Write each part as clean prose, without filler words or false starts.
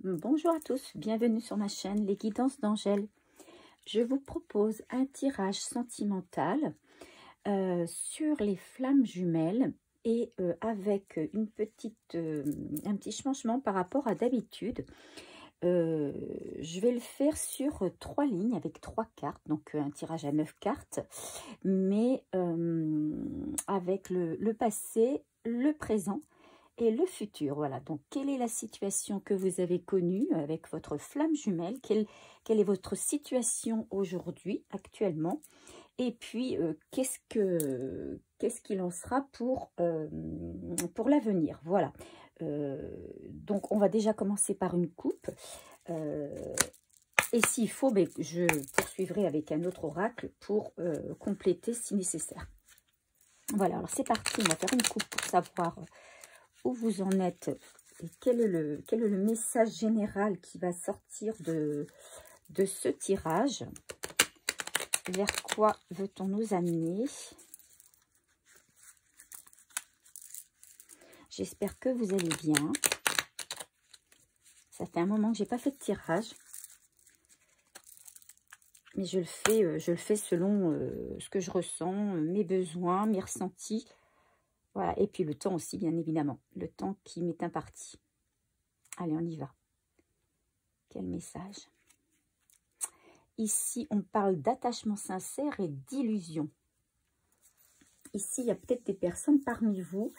Bonjour à tous, bienvenue sur ma chaîne Les Guidances d'Angèle. Je vous propose un tirage sentimental sur les flammes jumelles et avec un petit changement par rapport à d'habitude. Je vais le faire sur 3 lignes avec 3 cartes, donc un tirage à 9 cartes, mais avec le passé, le présent et le futur. Voilà, donc quelle est la situation que vous avez connue avec votre flamme jumelle, quelle est votre situation aujourd'hui, actuellement, et puis qu'est-ce qu'il en sera pour l'avenir. Voilà, donc on va déjà commencer par une coupe, et s'il faut, ben, je poursuivrai avec un autre oracle pour compléter si nécessaire. Voilà, alors c'est parti, on va faire une coupe pour savoir où vous en êtes et quel est le message général qui va sortir de ce tirage. Vers quoi veut-on nous amener? J'espère que vous allez bien. Ça fait un moment que j'ai pas fait de tirage, mais je le fais selon ce que je ressens, mes besoins, mes ressentis. Voilà, et puis le temps aussi, bien évidemment. Le temps qui m'est imparti. Allez, on y va. Quel message? Ici, on parle d'attachement sincère et d'illusion. Ici, il y a peut-être des personnes parmi vous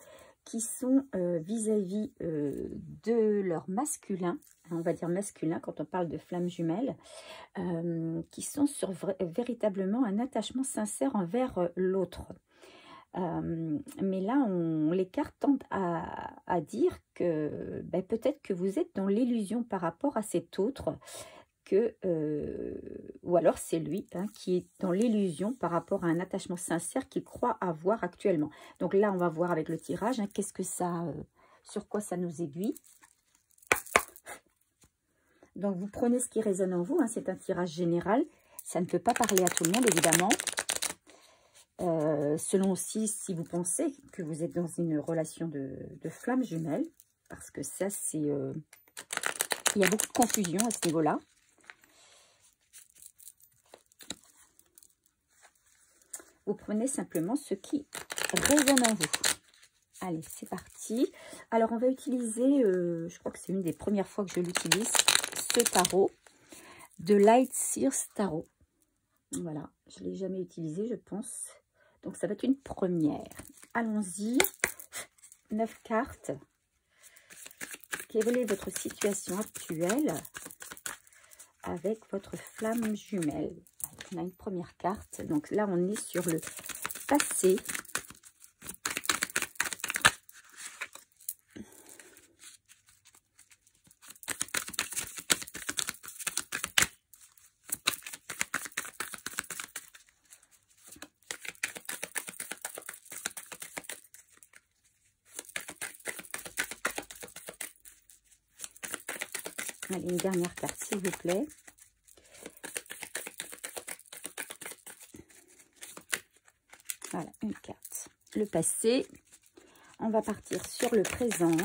qui sont vis-à-vis de leur masculin, on va dire masculin quand on parle de flammes jumelles, qui sont sur véritablement un attachement sincère envers l'autre. Mais là, les cartes tentent à dire que ben, peut-être que vous êtes dans l'illusion par rapport à cet autre, ou alors c'est lui qui est dans l'illusion par rapport à un attachement sincère qu'il croit avoir actuellement. Donc là, on va voir avec le tirage, qu'est-ce que ça, sur quoi ça nous aiguille. Donc vous prenez ce qui résonne en vous, c'est un tirage général, ça ne peut pas parler à tout le monde évidemment. Selon aussi si vous pensez que vous êtes dans une relation de flamme jumelle, parce que ça c'est il y a beaucoup de confusion à ce niveau là. Vous prenez simplement ce qui résonne en vous. Allez, c'est parti. Alors on va utiliser, je crois que c'est une des premières fois que je l'utilise, ce tarot de Light Sears Tarot. Voilà, je ne l'ai jamais utilisé je pense. Donc, ça va être une première. Allons-y. 9 cartes. Quelle est votre situation actuelle avec votre flamme jumelle? On a une première carte. Donc là, on est sur le passé. Allez, une dernière carte, s'il vous plaît. Voilà, une carte. Le passé. On va partir sur le présent.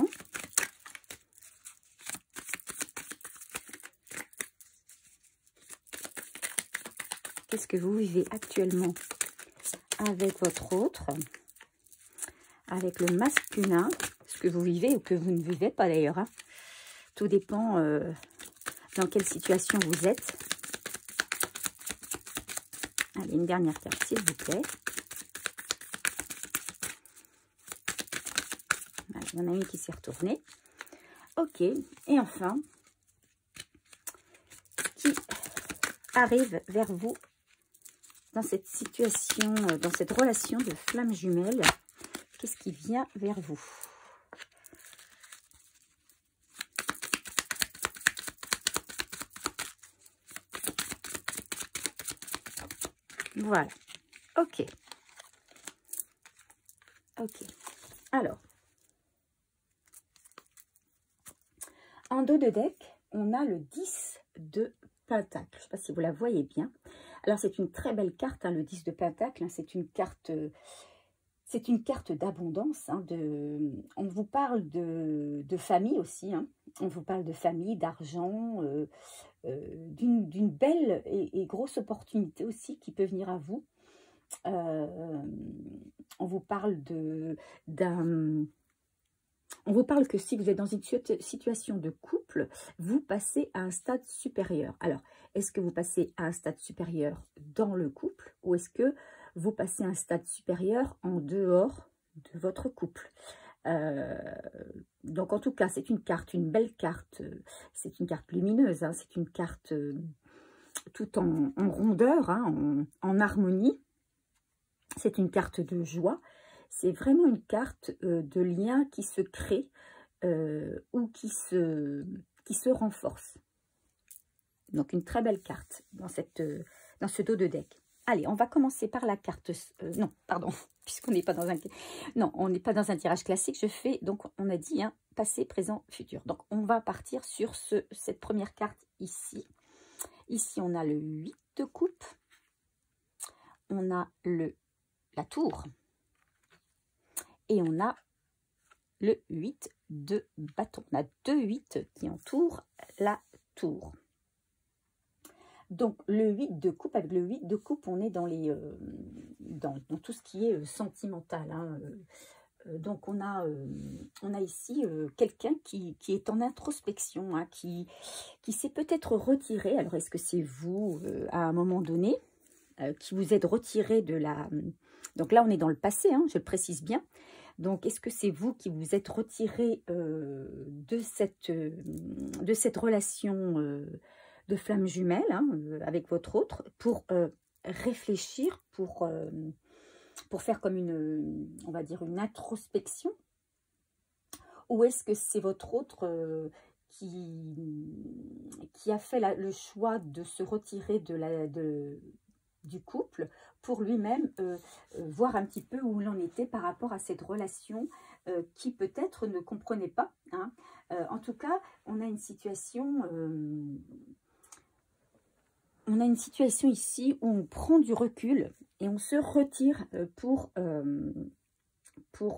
Qu'est-ce que vous vivez actuellement avec votre autre? Avec le masculin. Ce que vous vivez ou que vous ne vivez pas d'ailleurs. Tout dépend dans quelle situation vous êtes. Allez, une dernière carte, s'il vous plaît. Voilà, il y en a une qui s'est retournée. Ok. Et enfin, qui arrive vers vous dans cette situation, dans cette relation de flamme jumelle? Qu'est-ce qui vient vers vous? Voilà. Ok. Ok. Alors, en dos de deck, on a le 10 de Pentacle. Je ne sais pas si vous la voyez bien. Alors, c'est une très belle carte, le 10 de Pentacle. C'est une carte C'est une carte d'abondance. Hein, on vous parle de famille aussi. Hein, on vous parle de famille, d'argent, d'une belle et grosse opportunité aussi qui peut venir à vous. On vous parle on vous parle que si vous êtes dans une situation de couple, vous passez à un stade supérieur. Alors, est-ce que vous passez à un stade supérieur dans le couple ou est-ce que vous passez à un stade supérieur en dehors de votre couple? Donc, en tout cas, c'est une carte, une belle carte. C'est une carte lumineuse, hein, c'est une carte tout en rondeur, hein, en harmonie. C'est une carte de joie. C'est vraiment une carte de lien qui se crée ou qui se renforce. Donc, une très belle carte dans ce dos de deck. Allez, on va commencer par la carte... non, pardon, puisqu'on n'est pas dans un... Non, on n'est pas dans un tirage classique. Je fais, donc, on a dit, hein, passé, présent, futur. Donc, on va partir sur cette première carte ici. Ici, on a le 8 de coupe. On a la tour. Et on a le 8 de bâton. On a 2 8 qui entourent la tour. Donc, le 8 de coupe, avec le 8 de coupe, on est dans tout ce qui est sentimental. Hein. Donc, on a ici quelqu'un qui est en introspection, hein, qui s'est peut-être retiré. Alors, est-ce que c'est vous, à un moment donné, qui vous êtes retiré de la... Donc là, on est dans le passé, hein, je le précise bien. Donc, est-ce que c'est vous qui vous êtes retiré de cette relation de flamme jumelle, hein, avec votre autre, pour réfléchir, pour faire comme on va dire, une introspection? Ou est-ce que c'est votre autre qui a fait le choix de se retirer du couple pour lui-même voir un petit peu où il en était par rapport à cette relation qui peut-être ne comprenait pas. Hein. En tout cas, on a une situation ici où on prend du recul et on se retire pour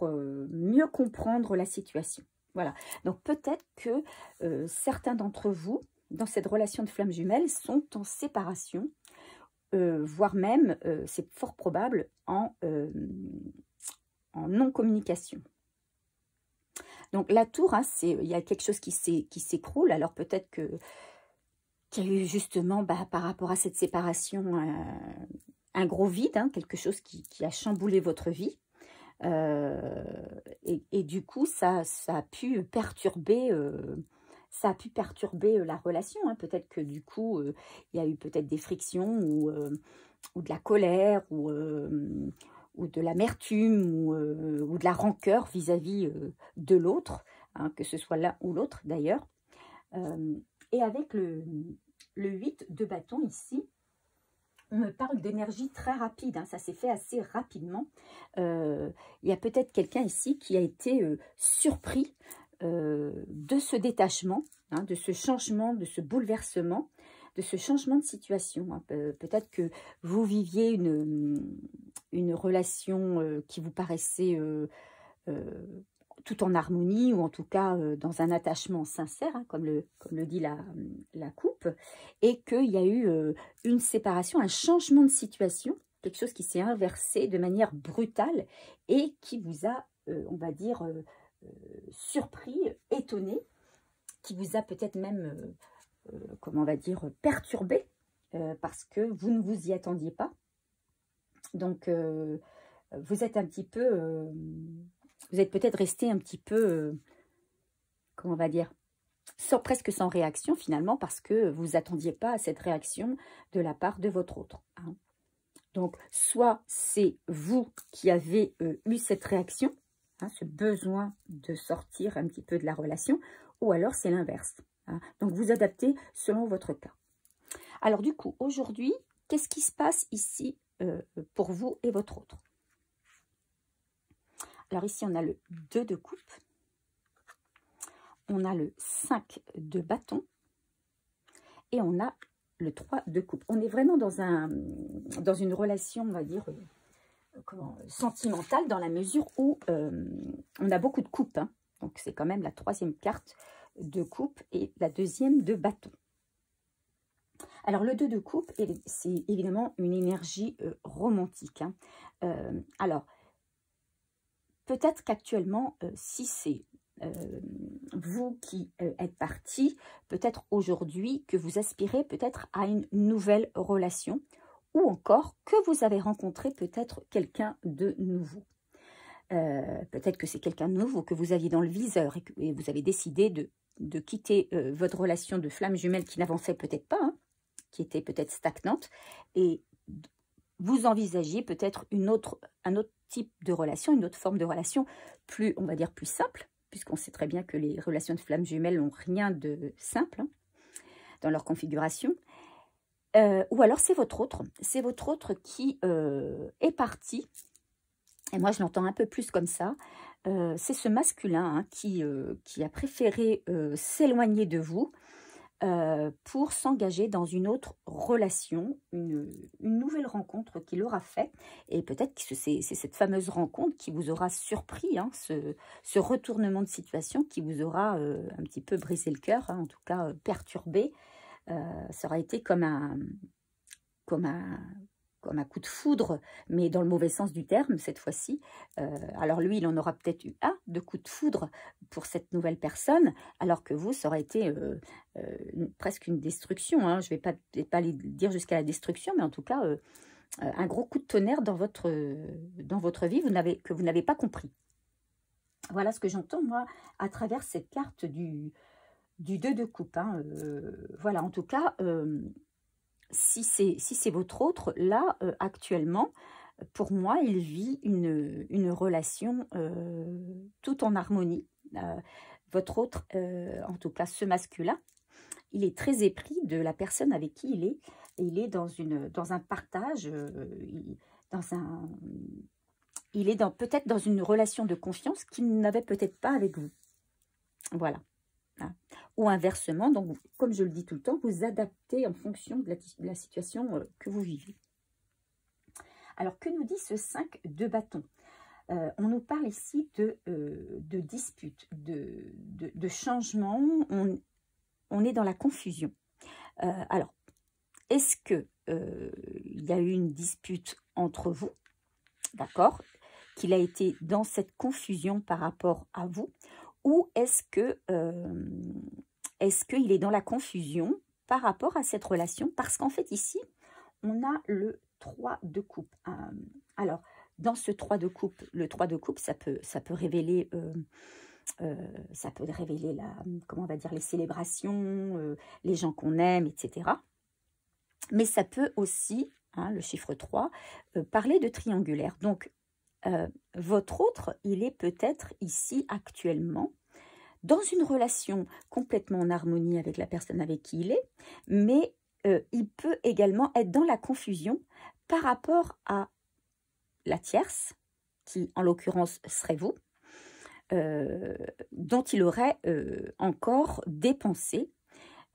mieux comprendre la situation. Voilà. Donc peut-être que certains d'entre vous, dans cette relation de flamme jumelle, sont en séparation. Voire même, c'est fort probable, en non-communication. Donc la tour, hein, il y a quelque chose qui s'écroule. Alors peut-être qu'il y a eu justement, par rapport à cette séparation, un gros vide, hein, quelque chose qui a chamboulé votre vie. Et du coup, ça a pu perturber... la relation. Hein. Peut-être que du coup, il y a eu peut-être des frictions ou de la colère ou de l'amertume ou de la rancœur vis-à-vis de l'autre, hein, que ce soit l'un ou l'autre d'ailleurs. Et avec le 8 de bâton ici, on me parle d'énergie très rapide, hein, ça s'est fait assez rapidement. Il y a peut-être quelqu'un ici qui a été surpris de ce détachement, hein, de ce changement, de ce bouleversement, de ce changement de situation. Hein. Peut-être que vous viviez une relation qui vous paraissait tout en harmonie, ou en tout cas dans un attachement sincère, hein, comme le dit la coupe, et qu'il y a eu une séparation, un changement de situation, quelque chose qui s'est inversé de manière brutale et qui vous a, on va dire, surpris, étonné, qui vous a peut-être même, comment on va dire, perturbé, parce que vous ne vous y attendiez pas. Donc, vous êtes un petit peu, vous êtes peut-être resté un petit peu, comment on va dire, presque sans réaction finalement, parce que vous ne attendiez pas à cette réaction de la part de votre autre. Hein. Donc, soit c'est vous qui avez eu cette réaction, hein, ce besoin de sortir un petit peu de la relation, ou alors c'est l'inverse. Hein. Donc, vous adaptez selon votre cas. Alors, du coup, aujourd'hui, qu'est-ce qui se passe ici pour vous et votre autre? Alors, ici, on a le 2 de coupe. On a le 5 de bâton. Et on a le 3 de coupe. On est vraiment dans une relation, on va dire, sentimental dans la mesure où on a beaucoup de coupes. Hein. Donc, c'est quand même la troisième carte de coupe et la deuxième de bâton. Alors, le 2 de coupe, c'est évidemment une énergie romantique. Hein. Alors, peut-être qu'actuellement, si c'est vous qui êtes parti, peut-être aujourd'hui que vous aspirez peut-être à une nouvelle relation ou encore que vous avez rencontré peut-être quelqu'un de nouveau. Peut-être que c'est quelqu'un de nouveau que vous aviez dans le viseur et vous avez décidé de quitter votre relation de flamme jumelle qui n'avançait peut-être pas, hein, qui était peut-être stagnante, et vous envisagiez peut-être un autre type de relation, une autre forme de relation plus, on va dire, plus simple, puisqu'on sait très bien que les relations de flammes jumelles n'ont rien de simple hein, dans leur configuration. Ou alors c'est votre autre qui est parti, et moi je l'entends un peu plus comme ça, c'est ce masculin hein, qui a préféré s'éloigner de vous pour s'engager dans une autre relation, une nouvelle rencontre qu'il aura fait. Et peut-être que c'est cette fameuse rencontre qui vous aura surpris, hein, ce retournement de situation qui vous aura un petit peu brisé le cœur, hein, en tout cas perturbé. Ça aura été comme un coup de foudre, mais dans le mauvais sens du terme cette fois-ci. Alors lui, il en aura peut-être eu un de coups de foudre pour cette nouvelle personne, alors que vous, ça aurait été presque une destruction. Hein. Je ne vais pas aller dire jusqu'à la destruction, mais en tout cas, un gros coup de tonnerre dans votre vie que vous n'avez pas compris. Voilà ce que j'entends, moi, à travers cette carte du 2 de coupe. Hein. Voilà, en tout cas... si c'est votre autre, là, actuellement, pour moi, il vit une relation tout en harmonie. Votre autre, en tout cas ce masculin, il est très épris de la personne avec qui il est. Et il est dans un partage, il est peut-être dans une relation de confiance qu'il n'avait peut-être pas avec vous. Voilà. Ou inversement, donc comme je le dis tout le temps, vous adaptez en fonction de la situation que vous vivez. Alors, que nous dit ce 5 de bâton? On nous parle ici de dispute, de changement, on est dans la confusion. Alors, est-ce que il y a eu une dispute entre vous, d'accord, qu'il a été dans cette confusion par rapport à vous, ou est-ce qu'il est dans la confusion par rapport à cette relation? Parce qu'en fait, ici, on a le 3 de coupe. Alors, dans ce 3 de coupe, le 3 de coupe, ça peut révéler... comment on va dire, les célébrations, les gens qu'on aime, etc. Mais ça peut aussi, hein, le chiffre 3, parler de triangulaire. Donc, votre autre, il est peut-être ici actuellement dans une relation complètement en harmonie avec la personne avec qui il est, mais il peut également être dans la confusion par rapport à la tierce, qui en l'occurrence serait vous, dont il aurait encore dépensé,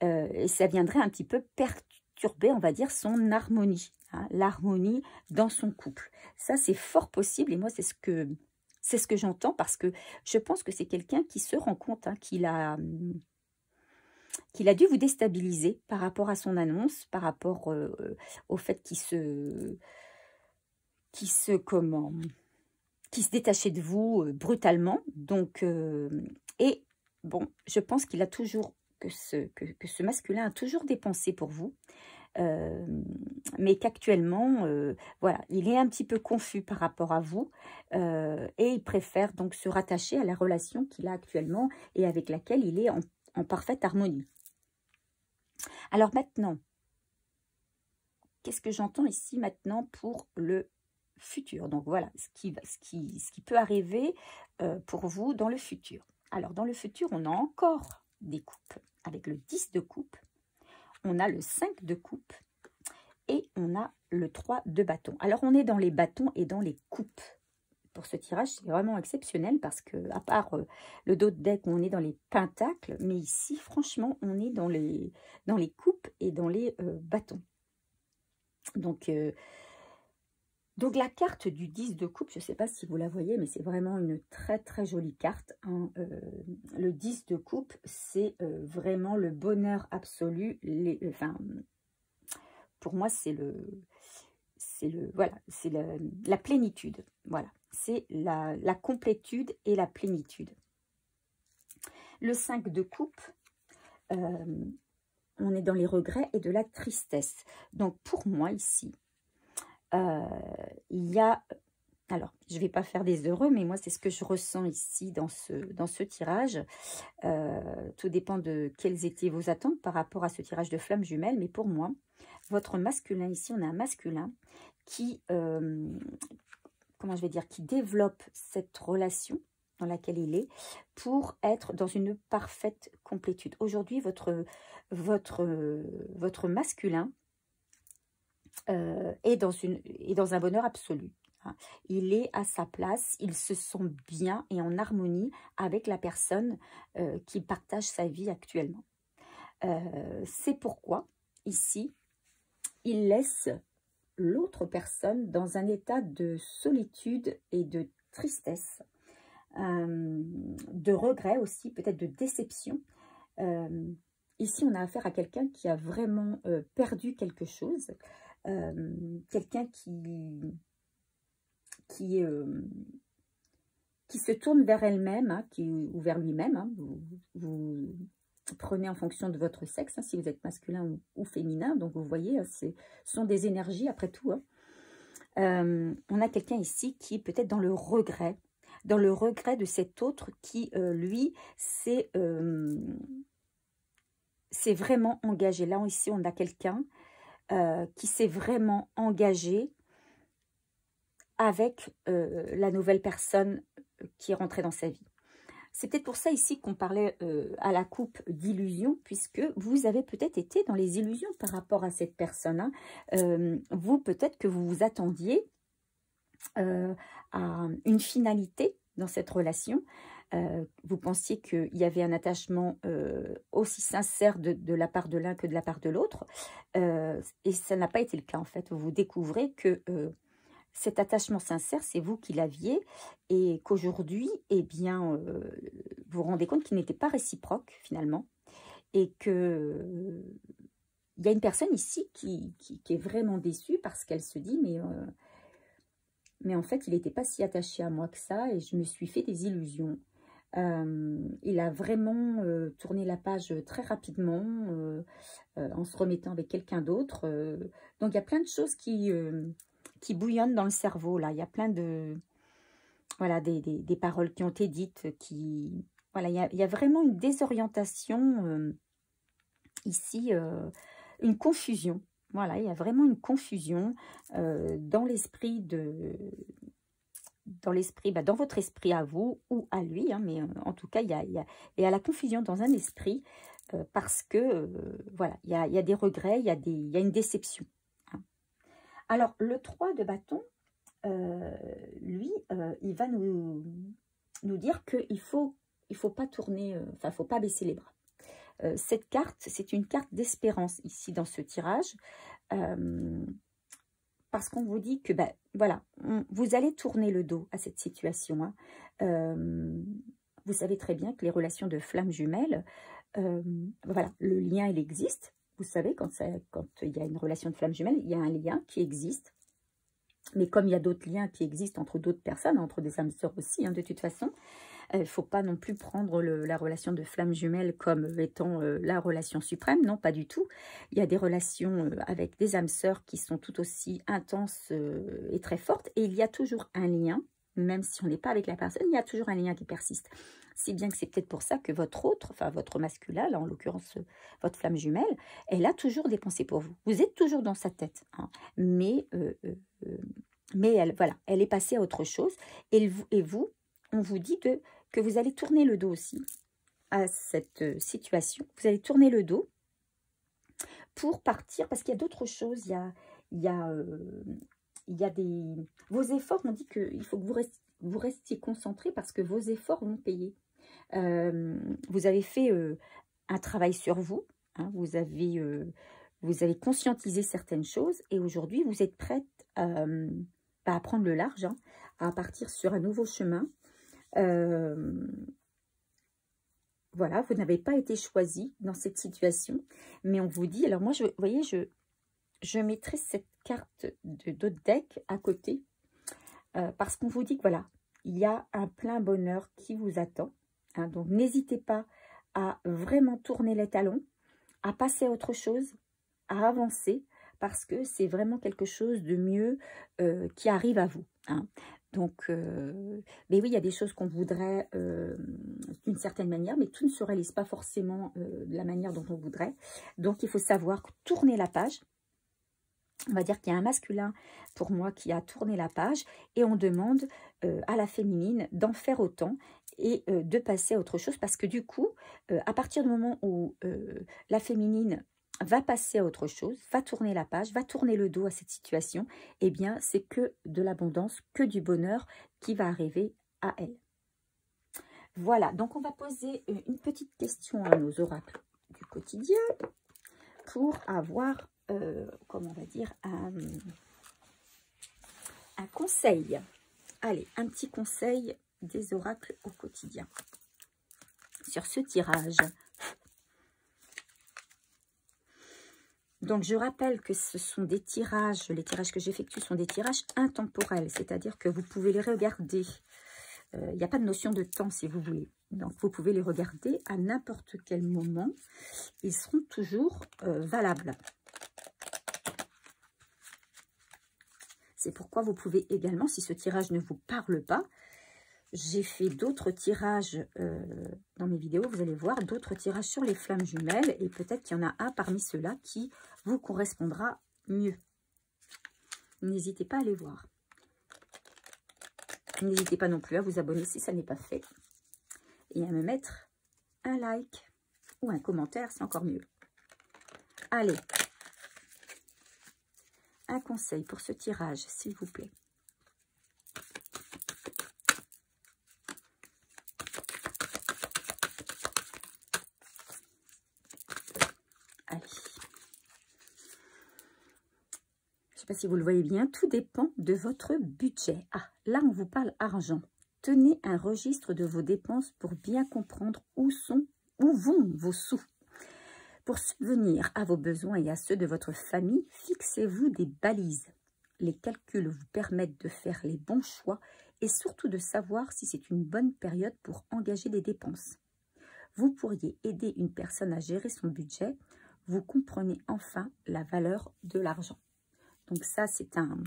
et ça viendrait un petit peu perturber, on va dire, son harmonie, hein, l'harmonie dans son couple. Ça, c'est fort possible, et moi, c'est ce que j'entends, parce que je pense que c'est quelqu'un qui se rend compte hein, qu'il a dû vous déstabiliser par rapport à son annonce, par rapport au fait qu'il se détachait de vous brutalement. Donc, et bon, je pense qu'il a toujours, que ce masculin a toujours dépensé pour vous. Mais qu'actuellement, voilà, il est un petit peu confus par rapport à vous et il préfère donc se rattacher à la relation qu'il a actuellement et avec laquelle il est en parfaite harmonie. Alors maintenant, qu'est-ce que j'entends ici maintenant pour le futur? Donc voilà, ce qui peut arriver pour vous dans le futur. Alors dans le futur, on a encore des coupes avec le 10 de coupe. On a le 5 de coupe et on a le 3 de bâton. Alors, on est dans les bâtons et dans les coupes. Pour ce tirage, c'est vraiment exceptionnel parce que, à part le dos de deck où on est dans les pentacles, mais ici, franchement, on est dans les coupes et dans les bâtons. Donc Donc la carte du 10 de coupe, je ne sais pas si vous la voyez, mais c'est vraiment une très très jolie carte, hein. Le 10 de coupe, c'est vraiment le bonheur absolu. Enfin, pour moi, voilà, c'est la plénitude. Voilà, c'est la complétude et la plénitude. Le 5 de coupe, on est dans les regrets et de la tristesse. Donc pour moi ici, il y a, alors je ne vais pas faire des heureux, mais moi c'est ce que je ressens ici dans ce tirage. Tout dépend de quelles étaient vos attentes par rapport à ce tirage de flammes jumelles, mais pour moi, votre masculin ici, on a un masculin qui, comment je vais dire, qui développe cette relation dans laquelle il est pour être dans une parfaite complétude. Aujourd'hui, votre masculin est dans un bonheur absolu. Hein. Il est à sa place, il se sent bien et en harmonie avec la personne qui partage sa vie actuellement. C'est pourquoi, ici, il laisse l'autre personne dans un état de solitude et de tristesse, de regret aussi, peut-être de déception. Ici, on a affaire à quelqu'un qui a vraiment perdu quelque chose, quelqu'un qui se tourne vers elle-même, hein, ou vers lui-même. Hein, vous prenez en fonction de votre sexe, hein, si vous êtes masculin ou féminin. Donc, vous voyez, hein, ce sont des énergies après tout. Hein. On a quelqu'un ici qui est peut-être dans le regret de cet autre qui, lui, s'est vraiment engagé. Là, ici, on a quelqu'un qui s'est vraiment engagé avec la nouvelle personne qui est rentrée dans sa vie. C'est peut-être pour ça ici qu'on parlait à la coupe d'illusions, puisque vous avez peut-être été dans les illusions par rapport à cette personne. Hein. Vous, peut-être que vous vous attendiez à une finalité dans cette relation. Vous pensiez qu'il y avait un attachement aussi sincère de la part de l'un que de la part de l'autre. Et ça n'a pas été le cas en fait. Vous découvrez que cet attachement sincère, c'est vous qui l'aviez et qu'aujourd'hui, eh bien, vous vous rendez compte qu'il n'était pas réciproque finalement et que il y a une personne ici qui est vraiment déçue parce qu'elle se dit mais en fait, il n'était pas si attaché à moi que ça et je me suis fait des illusions. Il a vraiment tourné la page très rapidement en se remettant avec quelqu'un d'autre. Donc, il y a plein de choses qui bouillonnent dans le cerveau. Là, il y a plein de... Voilà, des paroles qui ont été dites. Voilà, il y a vraiment une désorientation ici, une confusion. Voilà, il y a vraiment une confusion dans l'esprit dans votre esprit à vous ou à lui, hein, mais en tout cas, il y a la confusion dans un esprit parce que, voilà, il y a des regrets, il y a une déception. Hein. Alors, le 3 de bâton, lui, il va nous dire qu'il faut pas tourner, enfin, il ne faut pas baisser les bras. Cette carte, c'est une carte d'espérance ici dans ce tirage. Parce qu'on vous dit que, ben, voilà, vous allez tourner le dos à cette situation. Hein. Vous savez très bien que les relations de flammes jumelles, voilà, le lien, il existe. Vous savez, quand il y a une relation de flammes jumelles, il y a un lien qui existe. Mais comme il y a d'autres liens qui existent entre d'autres personnes, entre des âmes sœurs aussi, hein, de toute façon, il ne faut pas non plus prendre la relation de flammes jumelles comme étant la relation suprême. Non, pas du tout. Il y a des relations avec des âmes sœurs qui sont tout aussi intenses et très fortes. Et il y a toujours un lien, même si on n'est pas avec la personne, il y a toujours un lien qui persiste. Si bien que c'est peut-être pour ça que votre masculin, là en l'occurrence votre flamme jumelle, elle a toujours des pensées pour vous. Vous êtes toujours dans sa tête. Hein. Mais elle, voilà, elle est passée à autre chose. Et vous, on vous dit que vous allez tourner le dos aussi à cette situation. Vous allez tourner le dos pour partir, parce qu'il y a d'autres choses. Il y a des... Vos efforts, on dit qu'il faut que vous restiez concentrés parce que vos efforts vont payer. Vous avez fait un travail sur vous. Hein, vous avez conscientisé certaines choses et aujourd'hui, vous êtes prête à prendre le large, hein, à partir sur un nouveau chemin. Voilà, vous n'avez pas été choisi dans cette situation, mais on vous dit, alors moi, vous voyez, je mettrai cette carte de deck à côté, parce qu'on vous dit que voilà, il y a un plein bonheur qui vous attend, hein, donc n'hésitez pas à vraiment tourner les talons, à passer à autre chose, à avancer, parce que c'est vraiment quelque chose de mieux qui arrive à vous, hein. Donc, mais oui, il y a des choses qu'on voudrait d'une certaine manière, mais tout ne se réalise pas forcément de la manière dont on voudrait. Donc, il faut savoir tourner la page. On va dire qu'il y a un masculin, pour moi, qui a tourné la page, et on demande à la féminine d'en faire autant et de passer à autre chose, parce que du coup, à partir du moment où la féminine va passer à autre chose, va tourner la page, va tourner le dos à cette situation, eh bien, c'est que de l'abondance, que du bonheur qui va arriver à elle. Voilà, donc on va poser une petite question à nos oracles du quotidien pour avoir, comment on va dire, un conseil. Allez, un petit conseil des oracles au quotidien sur ce tirage. Donc, je rappelle que ce sont des tirages, les tirages que j'effectue sont des tirages intemporels, c'est-à-dire que vous pouvez les regarder. Il n'y a pas de notion de temps, si vous voulez. Donc, vous pouvez les regarder à n'importe quel moment. Ils seront toujours valables. C'est pourquoi vous pouvez également, si ce tirage ne vous parle pas, j'ai fait d'autres tirages dans mes vidéos, vous allez voir, d'autres tirages sur les flammes jumelles, et peut-être qu'il y en a un parmi ceux-là qui vous correspondra mieux. N'hésitez pas à les voir. N'hésitez pas non plus à vous abonner si ça n'est pas fait, et à me mettre un like ou un commentaire, c'est encore mieux. Allez, un conseil pour ce tirage, s'il vous plaît. Allez. Je ne sais pas si vous le voyez bien, tout dépend de votre budget. Ah, là, on vous parle argent. Tenez un registre de vos dépenses pour bien comprendre où vont vos sous. Pour subvenir à vos besoins et à ceux de votre famille, fixez-vous des balises. Les calculs vous permettent de faire les bons choix et surtout de savoir si c'est une bonne période pour engager des dépenses. Vous pourriez aider une personne à gérer son budget. Vous comprenez enfin la valeur de l'argent. Donc ça, c'est un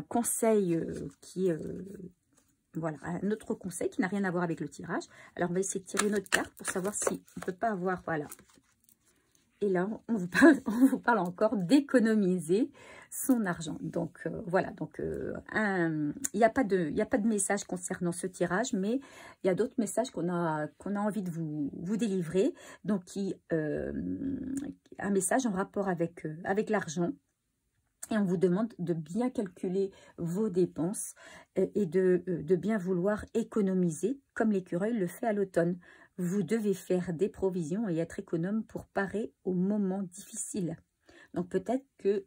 conseil qui voilà, un autre conseil qui n'a rien à voir avec le tirage. Alors, on va essayer de tirer une autre carte pour savoir si on ne peut pas avoir, voilà. Et là, on vous parle encore d'économiser son argent. Donc, voilà. Donc, il n'y a pas de message concernant ce tirage, mais il y a d'autres messages qu'on a envie de vous délivrer. Donc, un message en rapport avec l'argent. Et on vous demande de bien calculer vos dépenses et de bien vouloir économiser, comme l'écureuil le fait à l'automne. Vous devez faire des provisions et être économe pour parer aux moments difficiles. Donc peut-être que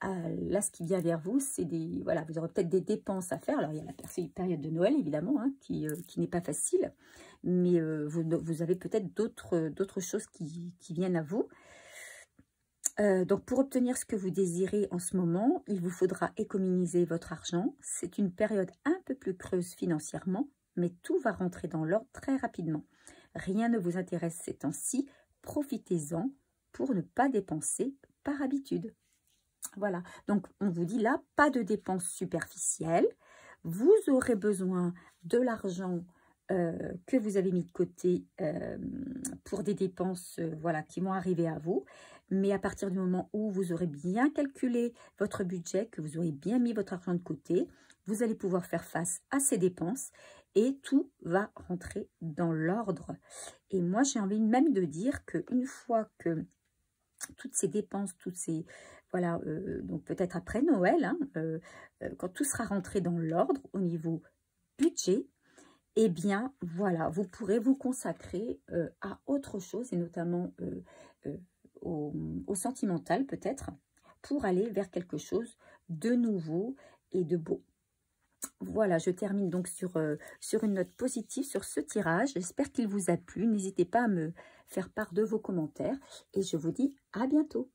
là, ce qui vient vers vous, c'est des... Voilà, vous aurez peut-être des dépenses à faire. Alors, il y a la période de Noël, évidemment, hein, qui n'est pas facile. Mais vous avez peut-être d'autres choses qui viennent à vous. Donc, pour obtenir ce que vous désirez en ce moment, il vous faudra économiser votre argent. C'est une période un peu plus creuse financièrement, mais tout va rentrer dans l'ordre très rapidement. Rien ne vous intéresse ces temps-ci. Profitez-en pour ne pas dépenser par habitude. Voilà. Donc, on vous dit là, pas de dépenses superficielles. Vous aurez besoin de l'argent que vous avez mis de côté pour des dépenses voilà, qui vont arriver à vous. Mais à partir du moment où vous aurez bien calculé votre budget, que vous aurez bien mis votre argent de côté, vous allez pouvoir faire face à ces dépenses et tout va rentrer dans l'ordre. Et moi, j'ai envie même de dire qu'une fois que toutes ces dépenses, toutes ces... Voilà, donc peut-être après Noël, hein, quand tout sera rentré dans l'ordre au niveau budget, eh bien, voilà, vous pourrez vous consacrer à autre chose, et notamment au sentimental peut-être, pour aller vers quelque chose de nouveau et de beau. Voilà, je termine donc sur une note positive sur ce tirage. J'espère qu'il vous a plu. N'hésitez pas à me faire part de vos commentaires et je vous dis à bientôt.